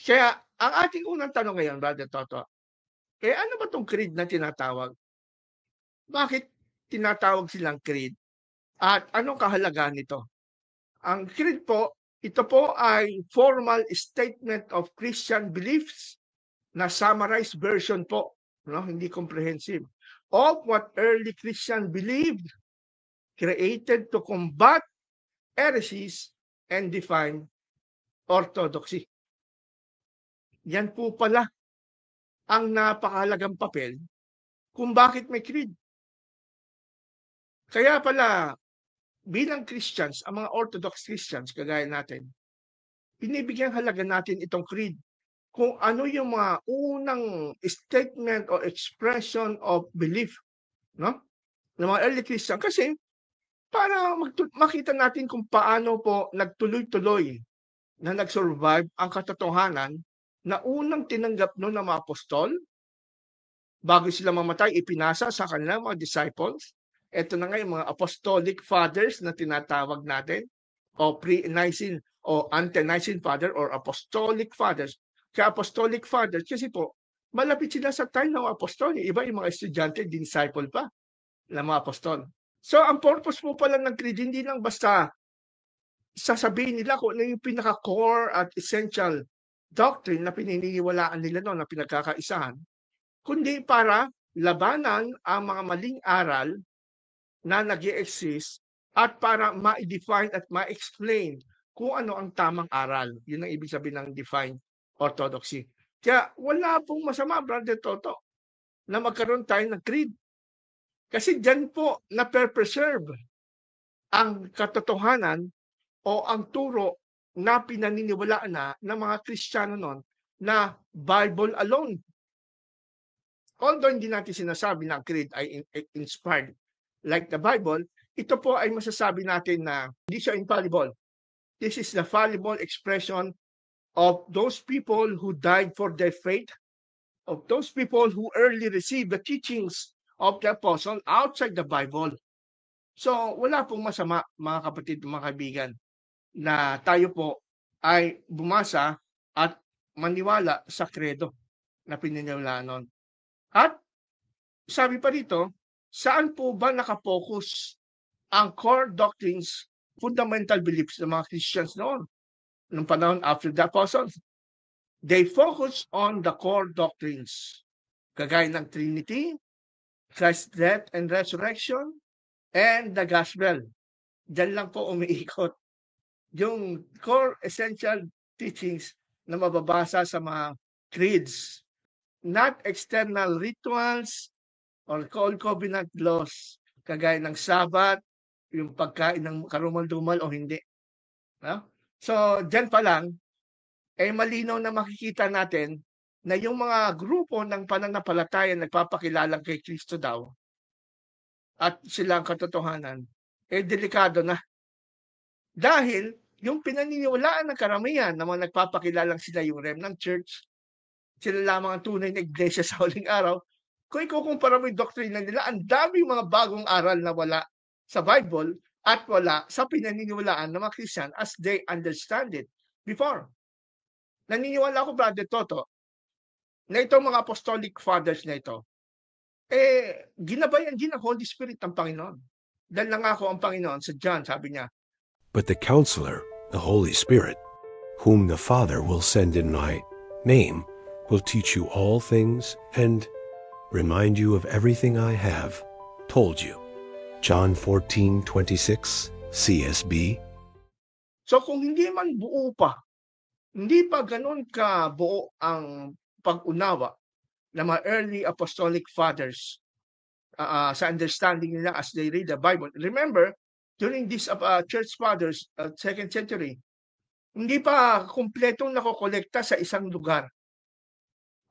Kaya ang ating unang tanong ngayon, Brother Toto, ano ba 'tong creed na tinatawag? Bakit tinatawag silang creed at anong kahalagahan nito? Ang creed po, ito po ay formal statement of Christian beliefs na summarized version po, no, hindi comprehensive, of what early Christian believed, created to combat heresies and define orthodoxy. Yan po pala ang napakahalagang papel kung bakit may creed. Kaya pala, bilang Christians, ang mga Orthodox Christians, kagaya natin, binibigyang halaga natin itong creed. Kung ano yung mga unang statement o expression of belief, no? Ng mga early Christian. Kasi, para makita natin kung paano po nagtuloy-tuloy na nag-survive ang katotohanan na unang tinanggap no ng mga apostol, bago sila mamatay, ipinasa sa kanilang mga disciples. Ito na nga yung mga apostolic fathers na tinatawag natin, o pre-Nicene o ante-Nicene father or apostolic fathers. Kaya apostolic fathers, kasi po, malapit sila sa time ng apostol. Iba yung mga estudyante, disciple pa ng mga apostol. So, ang purpose po pala ng creed, hindi lang basta sasabihin nila kung ano yung pinaka-core at essential doctrine na pininiwalaan nila noon na pinagkakaisahan, kundi para labanan ang mga maling aral na nag-i-exist at para ma-define at ma-explain kung ano ang tamang aral. Yun ang ibig sabihin ng define orthodoxy. Kaya wala pong masama, Brother Toto, na magkaroon tayo ng creed. Kasi dyan po na-preserve ang katotohanan o ang turo na pinaniniwalaan na ng mga Kristiyano noon na Bible alone. Although hindi natin sinasabi na ang creed ay inspired like the Bible, ito po ay masasabi natin na hindi siya infallible. This is the fallible expression of those people who died for their faith, of those people who early received the teachings of the apostle outside the Bible. So, wala pong masama, mga kapatid, mga kaibigan, na tayo po ay bumasa at maniwala sa credo na pininiwalaan noon. At sabi pa rito, saan po ba nakapokus ang core doctrines, fundamental beliefs ng mga Christians noon, nung panahon after the apostles? They focus on the core doctrines, kagaya ng Trinity, Christ's death and resurrection, and the gospel. Diyan lang po umiikot yung core essential teachings na mababasa sa mga creeds, not external rituals or old covenant laws, kagaya ng Sabbath, yung pagkain ng karumal-dumal o hindi. No? So, dyan pa lang, malinaw na makikita natin na yung mga grupo ng pananampalataya nagpapakilalang kay Kristo daw at sila ang katotohanan, delikado na. Dahil yung pinaniniwalaan ng karamihan na mga nagpapakilalang sila yung remnant church, sila lamang ang tunay na iglesia sa huling araw, kung ikukumpara mo yung doktrina nila, ang dami mga bagong aral na wala sa Bible at wala sa pinaniniwalaan ng mga Christian as they understand it before. Naniniwala ako, Brother Toto, na itong mga apostolic fathers na ito, ginabayan din ng Holy Spirit ng Panginoon. Dahil nangako ang Panginoon sa John, sabi niya, But the Counselor, the Holy Spirit, whom the Father will send in my name, will teach you all things and remind you of everything I have told you. John 14:26 CSB. So kung hindi man buo pa, hindi pa ganun ka buo ang pag-unawa ng mga early apostolic fathers sa understanding nila as they read the Bible. Remember, during these church fathers, 2nd century, hindi pa kumpletong nakokolekta sa isang lugar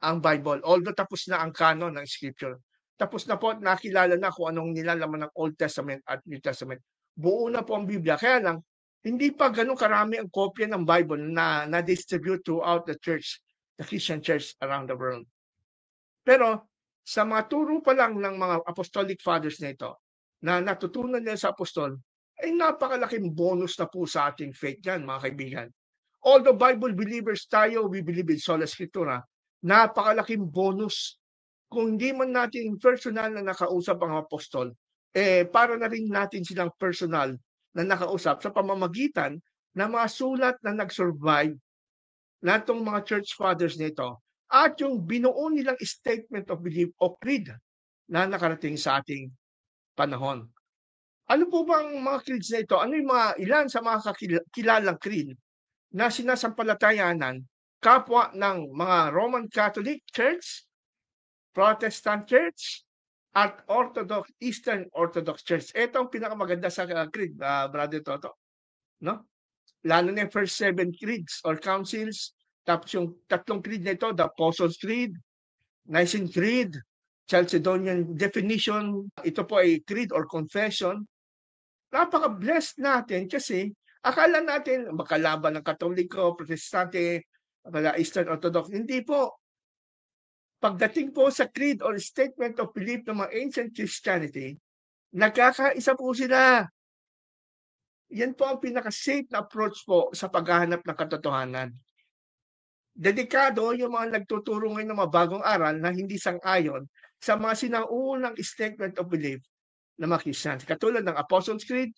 ang Bible. Although tapos na ang canon ng Scripture. Tapos na po at nakilala na kung anong nilalaman ng Old Testament at New Testament. Buo na po ang Biblia. Kaya lang, hindi pa ganun karami ang kopya ng Bible na na-distribute throughout the church, the Christian church around the world. Pero sa mga turo pa lang ng mga apostolic fathers na ito, na natutunan nila sa apostol, ay napakalaking bonus na po sa ating faith yan, mga kaibigan. Although Bible believers tayo, we believe in sola scriptura, napakalaking bonus kung hindi man natin personal na nakausap ang apostol, para na rin natin silang personal na nakausap sa pamamagitan ng mga sulat na nag-survive na itong mga church fathers nito at yung binuo nilang statement of belief o creed na nakarating sa ating panahon. Ano po bang mga creeds na ito? Ano yung mga ilan sa mga kilalang creed na sinasampalatayanan kapwa ng mga Roman Catholic Church, Protestant Church, at Eastern Orthodox Church? Ito ang pinakamaganda sa creed, Brother Toto. No? Lalo na yung first 7 creeds or councils, tapos yung 3 creed na ito, the Apostles' Creed, Nicene Creed, Chalcedonian Definition, ito po ay creed or confession. Napaka-blessed natin kasi akala natin makalaban ng Katoliko, Protestante, Eastern Orthodox. Hindi po. Pagdating po sa creed or statement of belief ng mga ancient Christianity, nagkakaisa po sila. Yan po ang pinaka-safe na approach po sa paghahanap ng katotohanan. Dedikado yung mga nagtuturo ngayon ng mga bagong aral na hindi sang-ayon sa mga sinaunang statement of belief na mga Christians. Katulad ng Apostles' Creed,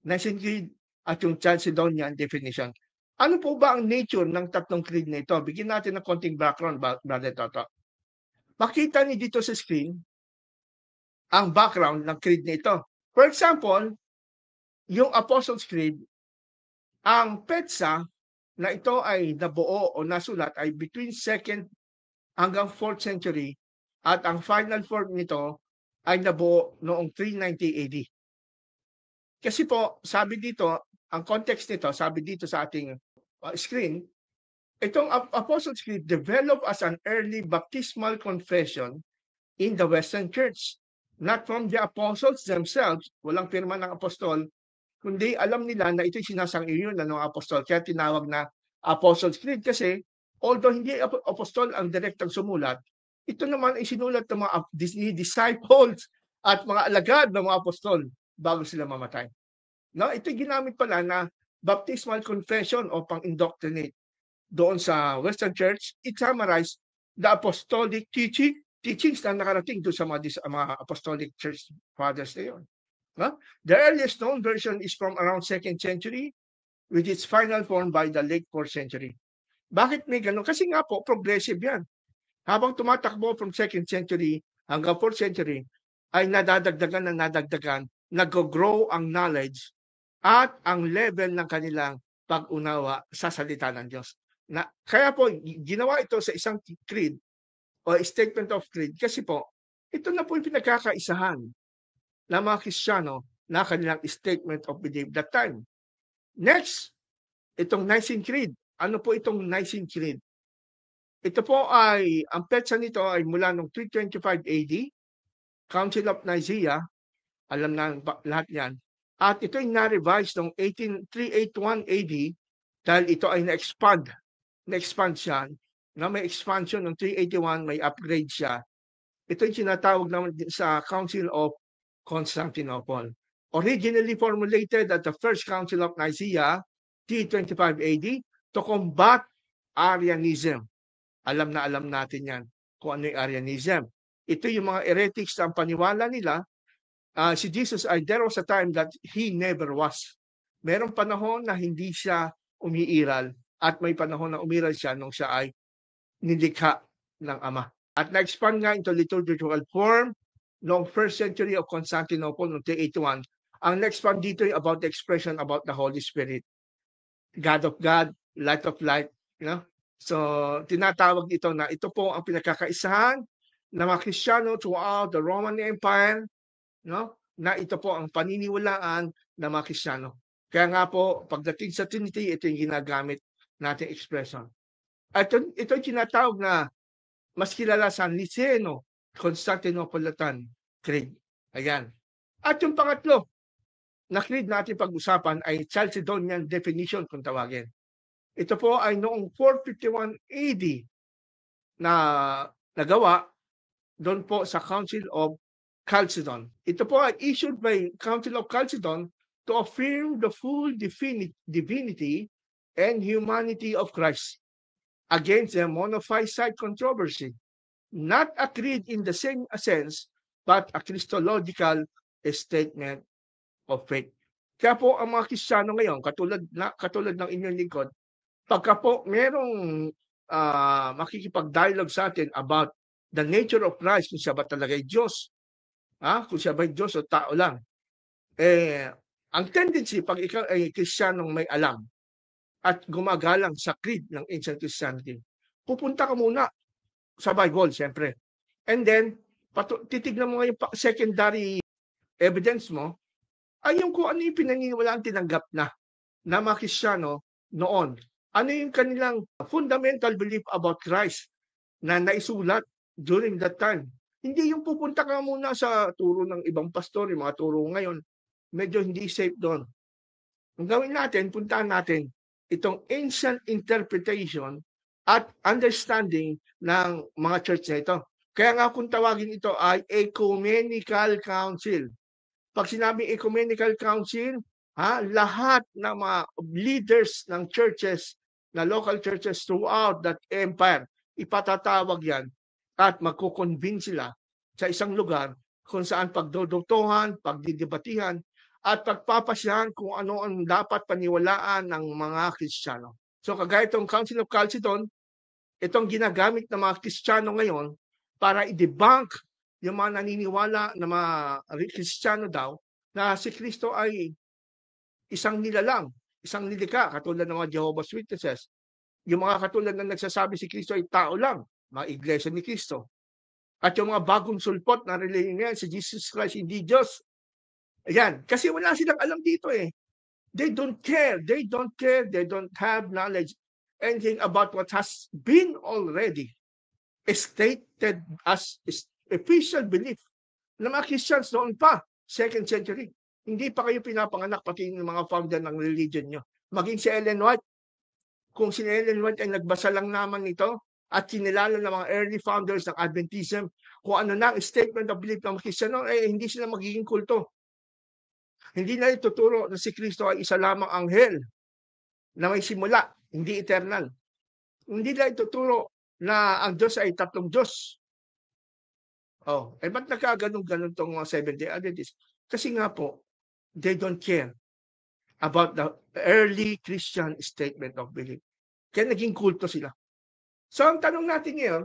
Nicene Creed, at yung Chalcedonian Definition. Ano po ba ang nature ng 3 creed na ito? Bigyan natin ng konting background, Brother Toto. Makita niyo dito sa screen ang background ng creed na ito. For example, yung Apostles' Creed, ang petsa na ito ay nabuo o nasulat ay between 2nd hanggang 4th century at ang final form nito ay nabuo noong 390 AD. Kasi po, sabi dito, ang context nito, sabi dito sa ating screen, itong Apostles' Creed developed as an early baptismal confession in the Western Church. Not from the apostles themselves, walang pirma ng apostol, kundi alam nila na ito'y sinasang-iyon ng mga apostol. Kaya tinawag na Apostles' Creed kasi although hindi apostol ang direktang sumulat, ito naman ay sinulat ng mga disciples at mga alagad ng mga apostol bago sila mamatay. No, ito ginamit pala na baptismal confession o pang-indoctrinate doon sa Western Church. It summarized the apostolic teachings na nakarating doon sa mga apostolic church fathers na yun. No? The earliest known version is from around 2nd century with its final form by the late 4th century. Bakit may ganun? Kasi nga po, progressive yan. Habang tumatakbo from 2nd century hanggang 4th century, ay nadadagdagan, nag-grow ang knowledge at ang level ng kanilang pag-unawa sa salita ng Diyos. Kaya po, ginawa ito sa isang creed o statement of creed kasi po, ito na po yung pinagkakaisahan ng mga Kristiyano na kanilang statement of belief that time. Next, itong Nicene Creed. Ano po itong Nicene Creed? Ito po ay, ang petsa nito ay mula noong 325 AD, Council of Nicaea, alam na lahat yan. At ito ay na-revise noong 381 AD dahil ito ay na-expand siya. Na may expansion ng 381, may upgrade siya. Ito yung tinatawag naman sa Council of Constantinople. Originally formulated at the First Council of Nicaea, 325 AD, to combat Arianism. Alam natin yan kung ano yung Arianism. Ito yung mga heretics na ang paniwala nila. Si Jesus, there was a time that he never was. Merong panahon na hindi siya umiiral at may panahon na umiral siya nung siya ay nilikha ng Ama. At na-expand nga into liturgical form noong 1st century of Constantinople noong 381. Ang na-expand dito ay about the expression about the Holy Spirit. God of God, light of light. You know? So, tinatawag ito na ito po ang pinagkakaisahan ng mga Kristiyano throughout the Roman Empire, no? Na ito po ang paniniwalaan ng mga Kristiyano. Kaya nga po, pagdating sa Trinity, ito yung ginagamit nating expression. At ito yung tinatawag na mas kilala sa Niceno Constantinopolitan Creed. Ayan. At yung pangatlo na creed natin pag-usapan ay Chalcedonian Definition kung tawagin. Ito po ay noong 451 AD na nagawa doon po sa Council of Chalcedon. Ito po ay issued by Council of Chalcedon to affirm the full divinity and humanity of Christ against the monophysite controversy. Not a creed in the same sense, but a Christological statement of faith. Kaya po ang mga Kristiyano ngayon, katulad ng inyong lingkod, pagka po merong makikipag-dialogue sa atin about the nature of Christ, kung siya ba talaga ay Diyos, kung siya ba ay Diyos o tao lang, ang tendency pag ikaw ay Kristiyanong may alam at gumagalang sa creed ng ancient Christianity, pupunta ka muna sa Bible, siyempre. And then, titignan mo yung secondary evidence mo, ay yung kung ano yung pinaniniwalaan tinanggap na mga Kristiyano noon. Ano yung kanilang fundamental belief about Christ na naisulat during that time. Hindi yung pupunta ka muna sa turo ng ibang pastor, yung mga turo ngayon, medyo hindi safe doon. Ang gawin natin, puntahan natin itong ancient interpretation at understanding ng mga church na ito. Kaya nga kung tawagin ito ay ecumenical council. Pag sinabing ecumenical council, lahat ng mga leaders ng churches, na local churches throughout that empire, ipatatawag yan at magkukonvince sila sa isang lugar kung saan pagdudutuhan, pagdidebatihan, at pagpapasyahan kung ano ang dapat paniwalaan ng mga Kristiyano. So kagaya itong Council of Chalcedon, itong ginagamit ng mga Kristiyano ngayon para i-debunk yung mga naniniwala na mga Kristiyano daw na si Kristo ay isang nilalang, isang nilikha, katulad ng mga Jehovah's Witnesses. Yung mga katulad na nagsasabi si Kristo ay tao lang, mga iglesia ni Kristo. At yung mga bagong sulpot na relihiyon si Jesus Christ, hindi Diyos. Ayan, kasi wala silang alam dito eh. They don't care. They don't have knowledge anything about what has been already stated as official belief ng mga Christians noon pa, 2nd century. Hindi pa kayo pinapanganak, pati yung mga founder ng religion nyo. Maging si Ellen White, kung si Ellen White ay nagbasa lang naman nito at kinilala ng mga early founders ng Adventism, kung ano na ang statement of belief ng mga Kristiyano, hindi sila magiging kulto. Hindi na ituturo na si Kristo ay isa lamang anghel na may simula, hindi eternal. Hindi na ituturo na ang Diyos ay tatlong Diyos. Ba't nagkaganon-ganon tong mga Seventh-day Adventists? Kasi nga po, they don't care about the early Christian statement of belief. Kaya naging kulto sila. So ang tanong natin ngayon,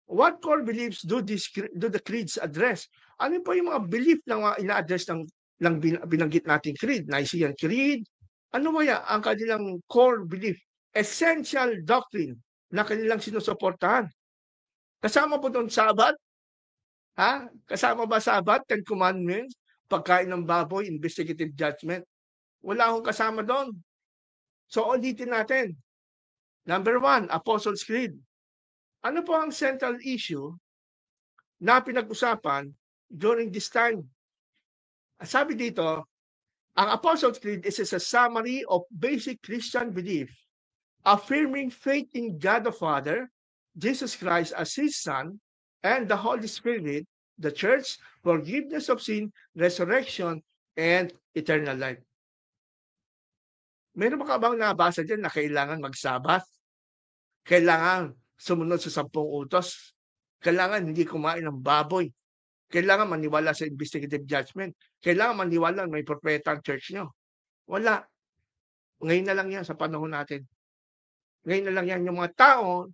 what core beliefs do the creeds address? Ano po yung mga belief na mga ina-address ng binanggit nating creed? Nicene Creed? Ano ba yan ang kanilang core belief? Essential doctrine na kanilang sinusuportahan. Kasama po doon Sabat? Kasama ba Sabat, Ten Commandments, pagkain ng baboy, investigative judgment? Wala akong kasama doon. So ulitin natin. Number 1, Apostles' Creed. Ano po ang central issue na pinag-usapan during this time? Sabi dito, ang Apostles' Creed is a summary of basic Christian belief, affirming faith in God the Father, Jesus Christ as His Son, and the Holy Spirit, the Church, forgiveness of sin, resurrection, and eternal life. Meron ba ka bang nabasa dyan na kailangan magsabat? Kailangan sumunod sa 10 utos? Kailangan hindi kumain ng baboy? Kailangan maniwala sa investigative judgment? Kailangan maniwala may propeta ang church nyo? Wala. Ngayon na lang yan sa panahon natin. Ngayon na lang yan yung mga tao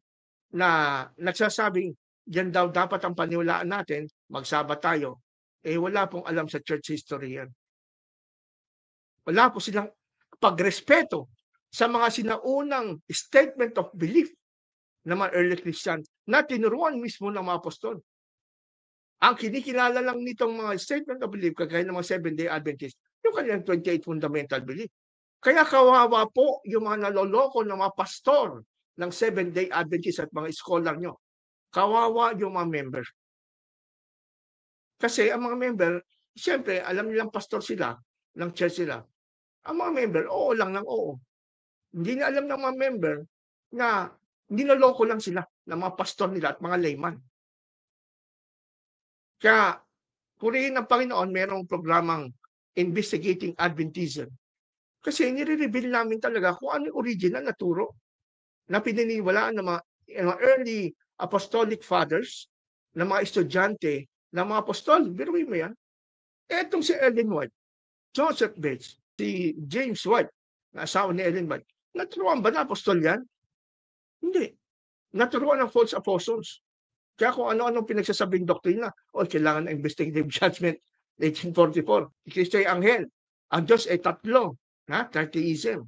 na nagsasabing yan daw dapat ang paniwalaan natin, magsabat tayo. Wala pong alam sa church history yan. Wala po silang pagrespeto sa mga sinaunang statement of belief ng mga early Christian na tinuruan mismo ng mga apostol. Ang kinikilala lang nitong mga statement of belief, kagaya ng mga Seventh-day Adventists, yung kanilang 28 fundamental belief. Kaya kawawa po yung mga naloloko ng mga pastor ng Seventh-day Adventists at mga scholar nyo. Kawawa yung mga member. Kasi ang mga member, siyempre, alam nilang pastor sila, ng church sila. Ang mga member, oo lang ng oo. Hindi na alam ng mga member na niloloko lang sila ng mga pastor nila at mga layman. Kaya, purihin ng Panginoon, mayroong programang Investigating Adventism. Kasi nire-reveal namin talaga kung ano yung original na turo na pininiwalaan ng mga early apostolic fathers, ng mga estudyante, ng mga apostol. Biruin mo yan. Etong si Ellen White, Joseph Bates, si James White, na asawa ni Ellen White, naturuan ba na apostol yan? Hindi. Naturuan ng false apostles. Kaya kung ano-anong pinagsasabing doktrina, kailangan ng investigative judgment, 1844. Kristo ay anghel. Ang Diyos ay tatlo. Tritheism.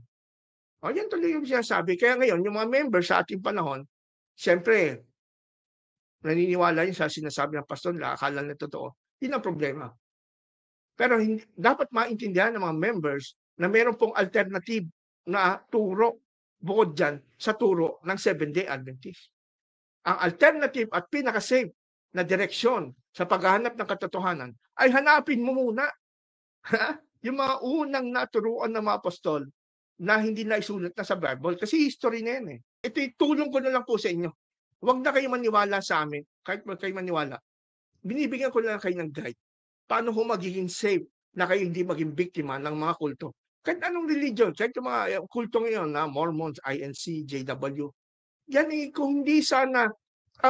Yan tuloy yung sinasabi. Kaya ngayon, yung mga members sa ating panahon, siyempre, naniniwala yun sa sinasabi ng pastor na akala na totoo. Yun ang problema. Pero dapat maintindihan ng mga members na meron pong alternative na turo bukod dyan sa turo ng Seventh-day Adventist. Ang alternative at pinaka-safe na direksyon sa paghahanap ng katotohanan ay hanapin mo muna yung mga unang naturuan ng mga apostol na hindi na isulat na sa Bible kasi history na yan eh. Ito itulong ko na lang po sa inyo. Huwag na kayo maniwala sa amin, kahit wag kayo maniwala. Binibigyan ko na lang kayo ng guide. Paano ho magiging safe na kayo hindi maging biktima ng mga kulto? Kahit anong religion, kahit yung mga kulto ngayon na Mormons, INC, JW, yan eh, kung hindi sana,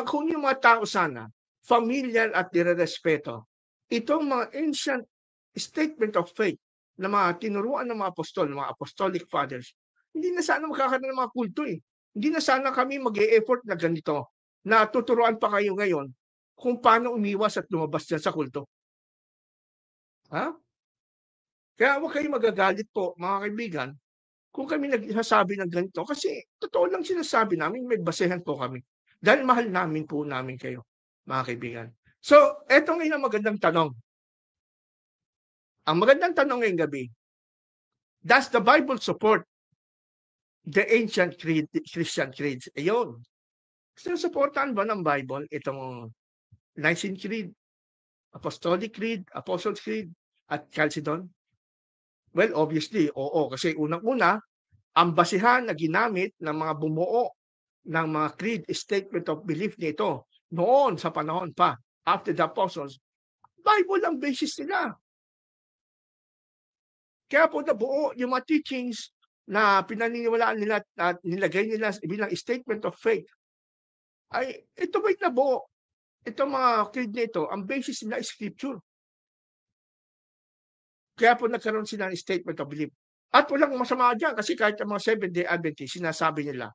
kung yung mga tao sana, familiar at nire-respeto, itong mga ancient statement of faith na mga tinuruan ng mga apostol, ng mga apostolic fathers, hindi na sana magkakaroon ng mga kulto eh. Hindi na sana kami mag-e-effort na ganito, na tuturuan pa kayo ngayon kung paano umiwas at lumabas dyan sa kulto. Kaya huwag kayo magagalit po, mga kaibigan, kung kami nagsasabi ng ganito. Kasi totoo lang sinasabi namin, may basehan po kami. Dahil mahal namin po namin kayo, mga kaibigan. So, eto ngayon ang magandang tanong. Ang magandang tanong ngayong gabi, does the Bible support the ancient Christian creeds? Ayun. Sinusuportahan ba ng Bible itong Nicene Creed, Apostolic Creed, Apostles' Creed, at Chalcedon? Well, obviously, oo. Kasi unang-una, ang basihan na ginamit ng mga bumuo ng mga creed statement of belief nito noon sa panahon pa, after the apostles, Bible ang basis nila. Kaya po nabuo yung mga teachings na pinaniniwalaan nila at nilagay nila bilang statement of faith. Ay, ito ba'y nabuo? Itong mga creed nito, ang basis nila is scripture. Kaya po nagkaroon sila ng statement of belief. At walang masama dyan kasi kahit ang mga Seventh-day Adventist, sinasabi nila,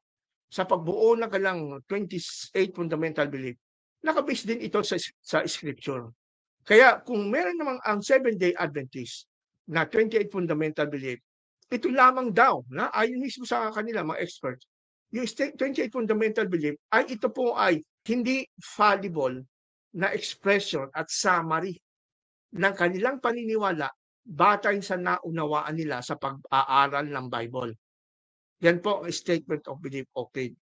sa pagbuo ng kanilang 28 fundamental belief, nakabase din ito sa scripture. Kaya kung meron namang ang Seventh-day Adventist na 28 fundamental belief, ito lamang daw, ayon mismo sa kanila mga experts, yung 28 fundamental belief ay ito po ay hindi fallible na expression at summary ng kanilang paniniwala batay sa naunawaan nila sa pag-aaral ng Bible. Yan po ang statement of belief o creed.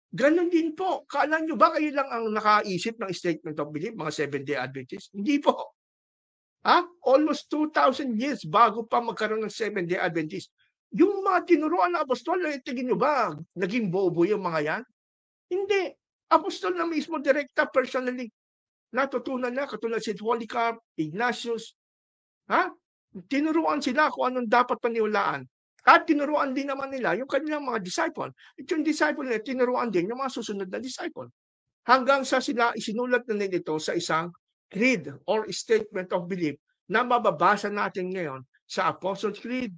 Ganon din po. Kala nyo ba kayo lang ang nakaisip ng statement of belief, mga Seventh-day Adventists? Hindi po. Almost 2,000 years bago pa magkaroon ng Seventh-day Adventist. Yung mga tinuruan ng apostol, tingin nyo ba, naging bobo yung mga yan? Hindi. Apostol na mismo, direkta, personally. Natutunan na, katulad si Polycarp, Ignatius. Tinuruan sila kung anong dapat paniwalaan. At tinuruan din naman nila yung kanilang mga disciple. At yung disciple nila, tinuruan din yung mga susunod na disciple. Hanggang sa sila isinulat na nila ito sa isang creed or statement of belief na mababasa natin ngayon sa Apostles' Creed,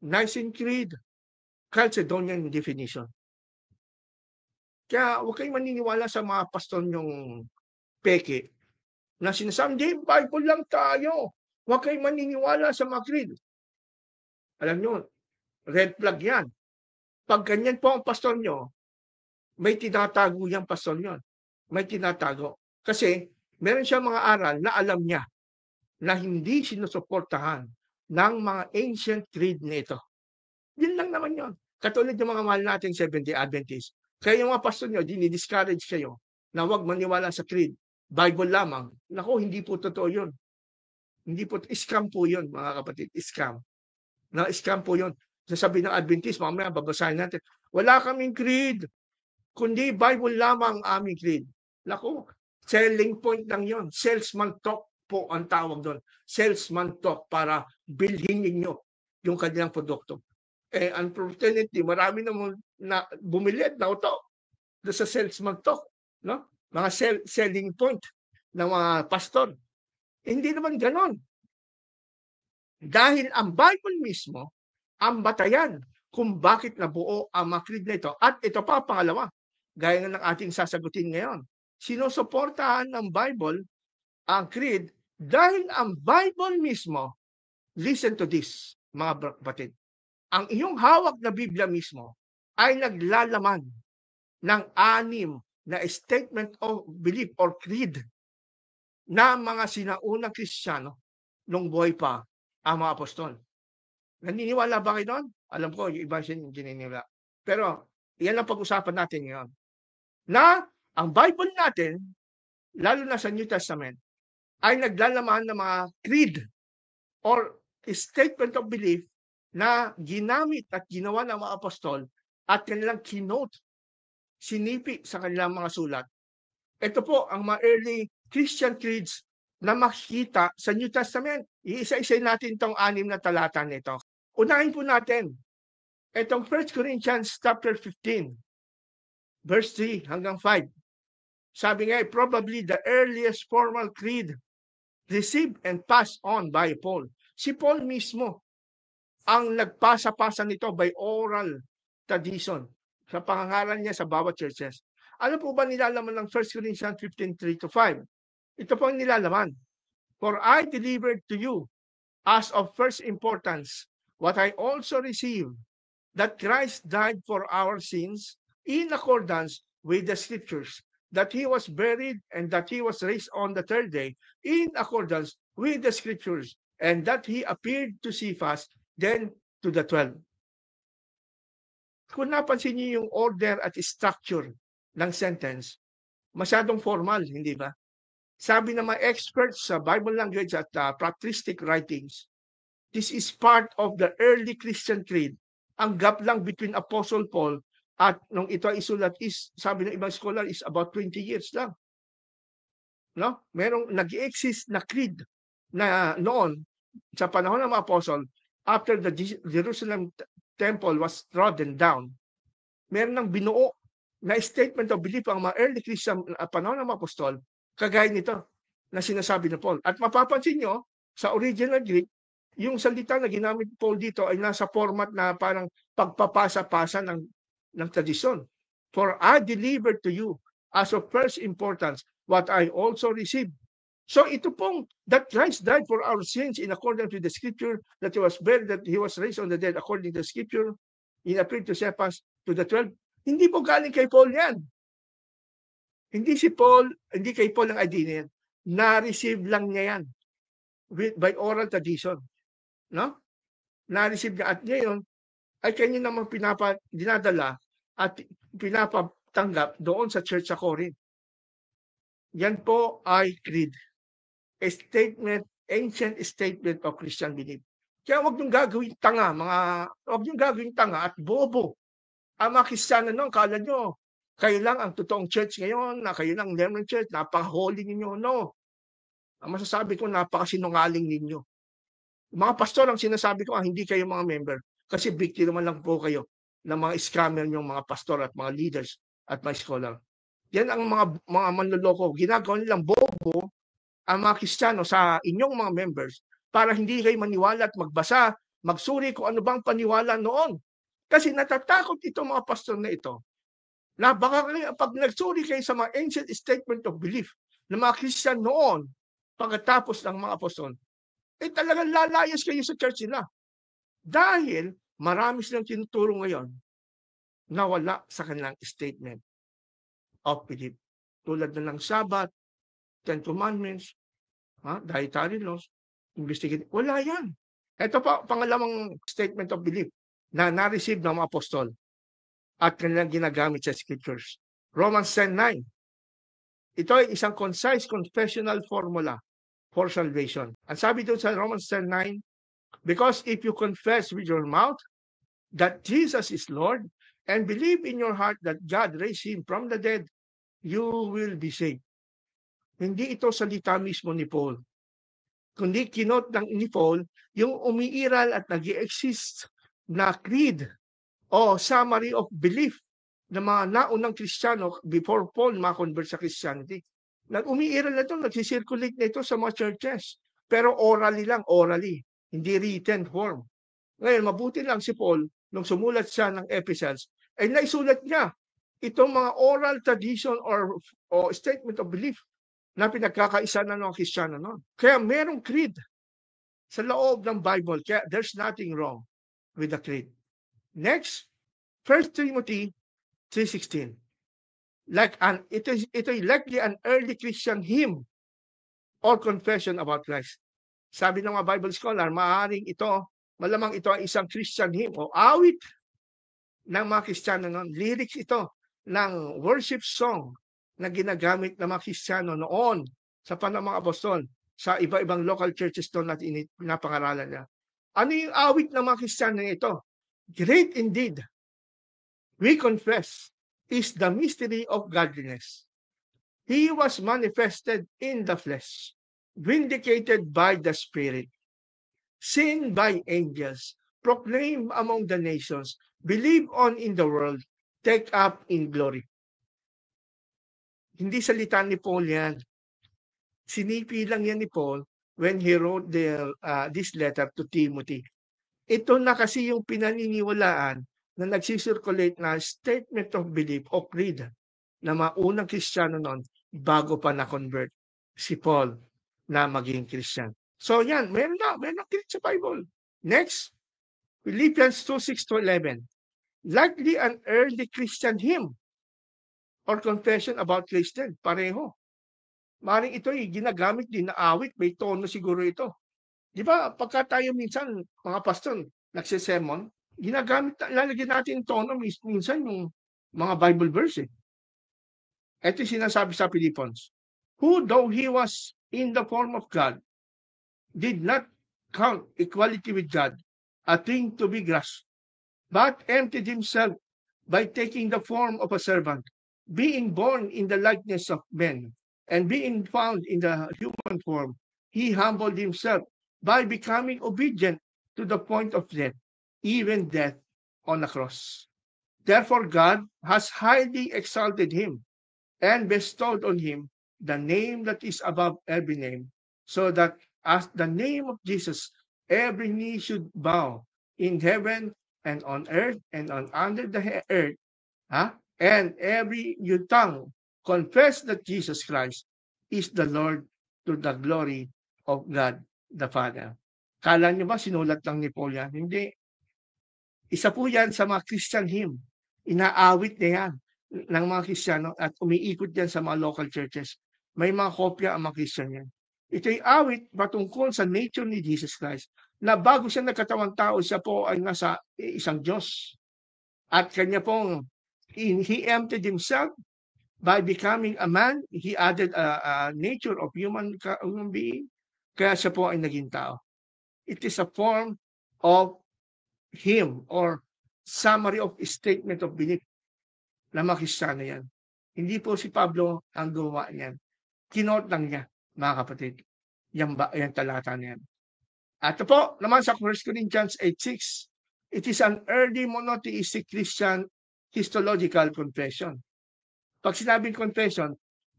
Nicene Creed, Chalcedonian definition. Kaya huwag kayong maniniwala sa mga pastor nyong peke na sinasabi, hindi, Bible lang tayo. Huwag kayong maniniwala sa mga creed. Alam nyo, red flag yan. Pag ganyan po ang pastor nyo, may tinatago yung pastor nyo. May tinatago. Kasi meron siya mga aral na alam niya na hindi sinusuportahan ng mga ancient creed nito. Yun lang naman yun. Katulad ng mga mahal nating Seventh-day Adventist. Kaya yung mga pastor nyo, dinidiscourage kayo na huwag maniwala sa creed. Bible lamang. Naku, hindi po totoo yun. Hindi po, scam po yun, mga kapatid. Scam. Scam po yun. Sasabihin ng Adventist, mamaya babasahin natin, wala kaming creed, kundi Bible lamang ang aming creed. Naku, selling point lang yun. Salesman talk po ang tawag doon. Salesman talk para bilhin ninyo yung kanilang produkto. Unfortunately, marami na bumili at nauto doon sa salesman talk, no? Mga selling point ng mga pastor. Hindi naman ganon. Dahil ang Bible mismo ang batayan kung bakit nabuo ang mga creed na ito. At ito pa, pangalawa, gaya ng ating sasagutin ngayon. Sinusuportahan ng Bible ang creed dahil ang Bible mismo, listen to this, mga batid, ang iyong hawak na Biblia mismo ay naglalaman ng 6 na statement of belief or creed na mga sinaunang Kristiyano nung buhay pa ang mga apostol. Naniniwala ba kayo doon? Alam ko, yung iba hindi naniniwala. Pero, yan ang pag-usapan natin ngayon. Na, ang Bible natin, lalo na sa New Testament, ay naglalaman ng mga creed or statement of belief na ginamit at ginawa ng mga apostol at kanilang kinote, sinipi sa kanilang mga sulat. Ito po ang mga early Christian creeds na makikita sa New Testament. Iisa-isay natin itong 6 na talata nito. Unahin po natin itong 1 Corinthians chapter 15, verse 3 hanggang 5. Sabi nga, probably the earliest formal creed received and passed on by Paul. Si Paul mismo ang nagpasa-pasa nito by oral tradition sa pangangaral niya sa bawat churches. Ano po ba nilalaman ng 1 Corinthians 15:3-5? Ito po ang nilalaman. For I delivered to you as of first importance what I also received, that Christ died for our sins in accordance with the scriptures, that he was buried and that he was raised on the third day in accordance with the scriptures, and that he appeared to Cephas, then to the 12. Kung napansin niyo yung order at structure ng sentence, masyadong formal, hindi ba? Sabi ng mga experts sa Bible language at patristic writings, this is part of the early Christian creed. Ang gap lang between Apostle Paul at nung ito ay isulat is, sabi ng ibang scholar, is about 20 years lang. No? Merong nag-exist na creed na noon, sa panahon ng mga apostle, after the Jerusalem temple was trodden down, meron ng binuo na statement of belief ang mga early Christian panahon ng mga apostol, kagaya nito na sinasabi ni Paul. At mapapansin nyo, sa original Greek, yung salita na ginamit Paul dito ay nasa format na parang pagpapasa-pasa ng tradisyon. For I delivered to you as of first importance what I also received. So ito pong, that Christ died for our sins in accordance with the scripture, that he was buried, that he was raised on the dead according to the scripture, he appeared to Cephas, to the 12. Hindi po galing kay Paul yan. Hindi kay Paul ang idea yan. Na-receive lang niya yan by oral tradition. No? Na-receive niya. At ngayon, ay kanya naman dinadala at pinapatanggap doon sa church sa Corinth. Yan po ay creed. A statement, ancient statement of Christian belief. Kaya huwag niyong gagawin tanga at bobo. Ang mga Kristiyano noon, kala nyo, kayo lang ang totoong church ngayon, na kayo lang Lemon Church, napaka-holy ninyo. No. Ang masasabi ko, napaka-sinungaling ninyo. Mga pastor, ang sinasabi ko, hindi kayo mga member. Kasi biktima lang po kayo ng mga scammer nyong mga pastor at mga leaders at mga scholar. Yan ang mga manloloko. Ginagawa nilang bobo ang mga Kristiyano sa inyong mga members para hindi kayo maniwala at magbasa, magsuri kung ano bang paniwala noon. Kasi natatakot itong mga pastor na ito na baka pag nagsuri kayo sa mga ancient statement of belief ng mga Christian noon pagkatapos ng mga apostol, talagang lalayas kayo sa church nila. Dahil marami silang tinuturo ngayon na wala sa kanilang statement of belief. Tulad na ng Sabbath, Ten Commandments, dietary laws, investigate. Wala yan. Ito pa, pangalawang statement of belief na na-receive ng mga apostol at kanilang ginagamit sa scriptures. Romans 10:9. Ito ay isang concise confessional formula for salvation. Ang sabi doon sa Romans 10:9, because if you confess with your mouth that Jesus is Lord and believe in your heart that God raised him from the dead, you will be saved. Hindi ito salita mismo ni Paul, kundi kinot ng ni Paul yung umiiral at nag-i-exist na creed o summary of belief ng mga naunang Kristiyano before Paul ma-convert sa Christianity. Umiiral na ito, nagsisirculate na ito sa mga churches. Pero orally, hindi written form. Ngayon, mabuti lang si Paul, nung sumulat siya ng epistles, ay naisulat niya itong mga oral tradition or statement of belief na pinagkakaisa na ng Kristiyano noon. Kaya merong creed sa loob ng Bible. Kaya there's nothing wrong with the creed. Next, 1 Timothy 3:16. Ito is likely an early Christian hymn or confession about Christ. Sabi ng mga Bible scholar, malamang ito ay isang Christian hymn o awit ng mga Kristiyano noon. Lyrics ito ng worship song na ginagamit ng mga Kristiyano noon sa panahon ng mga apostol sa iba-ibang local churches doon na pinapangaralan niya. Ano yung awit ng mga Kristiyano ito? Great indeed, we confess, is the mystery of godliness. He was manifested in the flesh, vindicated by the Spirit, seen by angels, proclaimed among the nations, believed on in the world, take up in glory. Hindi salita ni Paul yan. Sinipi lang yan ni Paul when he wrote this letter to Timothy. Ito na kasi yung pinaniniwalaan na nagsisirculate na statement of belief o creed na maunang Kristiyano noon bago pa na-convert si Paul na maging Christian. So yan, meron na creed sa Bible. Next, Philippians 2:6-11. Likely an early Christian hymn or confession about Christian. Pareho. Maring ito ginagamit din na awit, may tono siguro ito. Di ba, pagka tayo minsan, mga pastor, nagsisermon, lalagyan natin tono minsan yung mga Bible verse. Ito yung sinasabi sa Philippians. Who, though he was in the form of God, did not count equality with God a thing to be grasped, but emptied himself by taking the form of a servant, being born in the likeness of men, and being found in the human form, he humbled himself by becoming obedient to the point of death, even death on a cross. Therefore God has highly exalted him and bestowed on him the name that is above every name, so that as the name of Jesus, every knee should bow in heaven and on earth and on under the earth, and every tongue confess that Jesus Christ is the Lord, to the glory of God the Father. Kala niyo ba sinulat lang ni Paul yan? Hindi. Isa po yan sa mga Christian hymn. Inaawit na yan ng mga Kristiyano at umiikot yan sa mga local churches. May mga kopya ang mga Christian yan. Ito'y awit patungkol sa nature ni Jesus Christ na bago siya nagkatawang tao, siya po ay nasa isang Diyos. At kanya pong, he emptied himself by becoming a man. He added a nature of human being. Kaya siya po ay naging tao. It is a form of hymn or summary of statement of belief na mga Kristiyano yan. Hindi po si Pablo ang gumawa niyan. Kinote lang niya, mga kapatid, yung talata niyan. At po naman sa 1 Corinthians 8:6, it is an early monotheistic Christian Christological confession. Pag sinabing confession,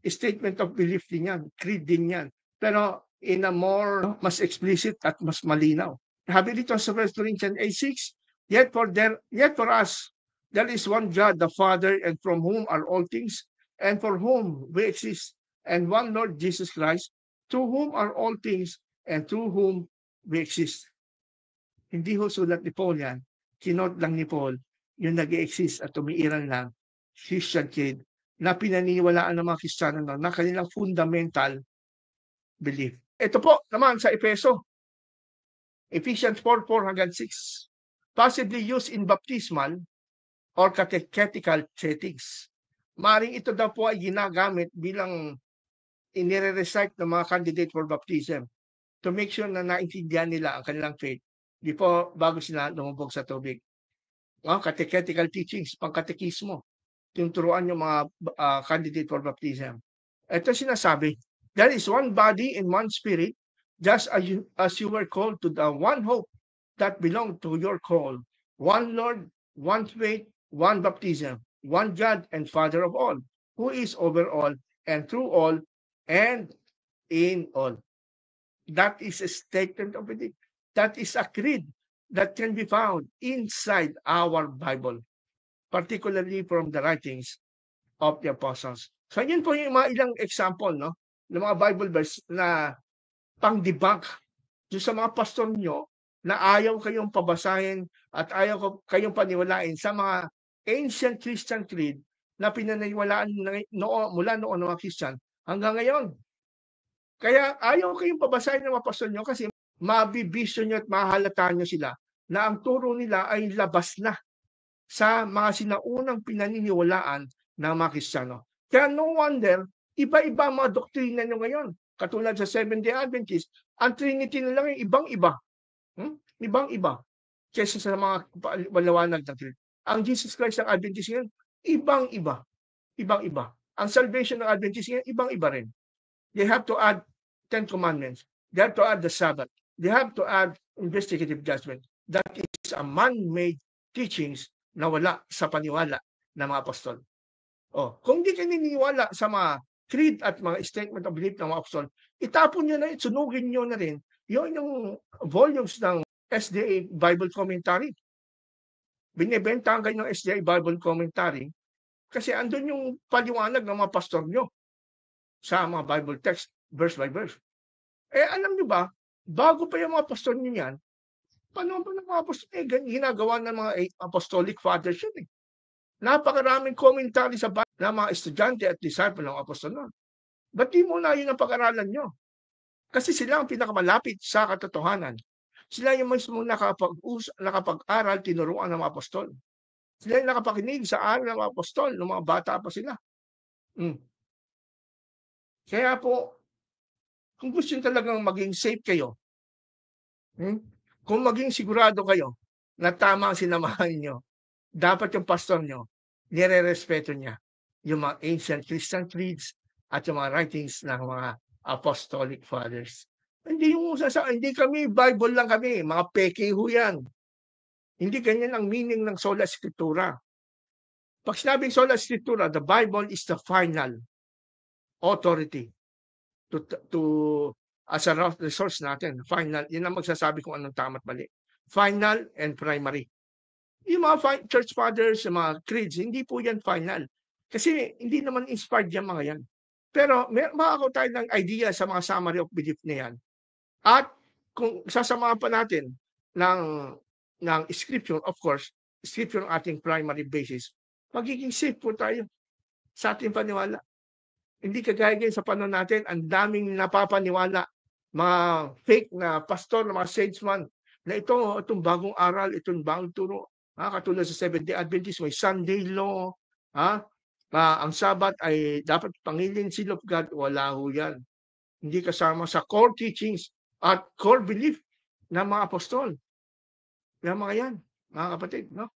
statement of belief din yan, creed din yan. Pero in a mas explicit at mas malinaw. Sabi dito sa 1 Corinthians 8:6, yet for us, there is one God, the Father, and from whom are all things, and for whom we exist, and one Lord Jesus Christ, to whom are all things, and through whom we exist. Hindi ho sulat ni Paul yan. Kinot lang ni Paul yung nag-exist at umiiral lang Christian creed na pinaniwalaan ng mga Kristiyano na kanilang fundamental belief. Ito po naman sa Efeso, Ephesians 4:4-6, possibly used in baptismal or catechetical settings. Maring ito daw po ay ginagamit bilang inire-recite ng mga candidate for baptism to make sure na naintindihan nila ang kanilang faith bago sila lumubog sa tubig. Catechetical teachings, pangkatekismo, tinuturuan yung mga candidate for baptism. Ito sinasabi, there is one body and one spirit, just as you were called to the one hope that belonged to your call, one Lord, one faith, one baptism, one God and Father of all, who is over all and through all and in all. That is a statement of faith. That is a creed that can be found inside our Bible, particularly from the writings of the apostles. So yun po yung mga ilang example, no, ng mga Bible verse na pang-debunk doon sa mga pastor nyo na ayaw kayong pabasahin at ayaw kayong paniwalain sa mga ancient Christian creed na pinaniniwalaan mula noon ng mga Christian hanggang ngayon. Kaya ayaw kayong pabasahin ng mga pastor nyo kasi mabibisyo nyo at mahalata nyo sila na ang turo nila ay labas na sa mga sinaunang pinaniniwalaan ng mga Kristiyano. Kaya no wonder, iba-iba mga doktrina nyo ngayon. Katulad sa Seventh-day Adventist, ang Trinity na lang yung ibang-iba. Ibang-iba. Kesa sa mga paliwanag ng Trinity. Ang Jesus Christ ng Adventist ngayon, ibang-iba. Ibang-iba. Ang salvation ng Adventist ngayon, ibang-iba rin. They have to add 10 Commandments. They have to add the Sabbath. They have to add investigative judgment. That is a man-made teachings na wala sa paniwala ng mga apostol. Kung di kayo naniniwala sa mga creed at mga statement of belief ng mga apostol, itapon nyo na, sunugin nyo na rin yung volumes ng SDA Bible Commentary. Binibentahan kayo ng SDA Bible Commentary kasi andun yung paliwanag ng mga pastor nyo sa mga Bible text, verse by verse. Alam nyo ba, bago pa yung mga pastor nyo yan, paano ba ng mga apostol? Ginagawa ng mga apostolic fathers yun. Napakaraming commentary sa Bible ng mga estudyante at disciple ng apostol nun. Ba't di muna yun ang pag-aralan nyo? Kasi sila ang pinakamalapit sa katotohanan. Sila yung mismo nakapag-aral, tinuruan ng mga apostol. Sila yung nakapakinig sa aral ng mga apostol, ng mga bata pa sila. Kaya po, kung gusto nyo talagang maging safe kayo, kung maging sigurado kayo na tama ang sinamahan nyo, dapat yung pastor nyo, nire-respeto niya yung mga ancient Christian creeds at yung mga writings ng mga apostolic fathers. Hindi kami, Bible lang kami, mga peke ho yan. Hindi ganyan ang meaning ng sola scriptura. Pag sinabing sola scriptura, the Bible is the final authority to as a resource natin. Final, yun ang magsasabi kung anong tama at mali. Final and primary. Yung mga church fathers, yung mga creeds, hindi po yan final. Kasi hindi naman inspired yan mga yan. Pero makakaw tayo ng idea sa mga summary of belief na yan. At kung sasamahan pa natin ng scripture, of course, scripture ang ating primary basis, magiging safe po tayo sa ating paniwala. Hindi kagaya sa panahon natin, ang daming napapaniwala, mga fake na pastor, mga salesman, na itong bagong aral, itong bagong turo. Katulad sa Seventh-day Adventist, may Sunday law. Ang Sabbath ay dapat pangilin seal of God. Wala ho yan. Hindi kasama sa core teachings at core belief ng mga apostol. Yung mga yan, mga kapatid. No?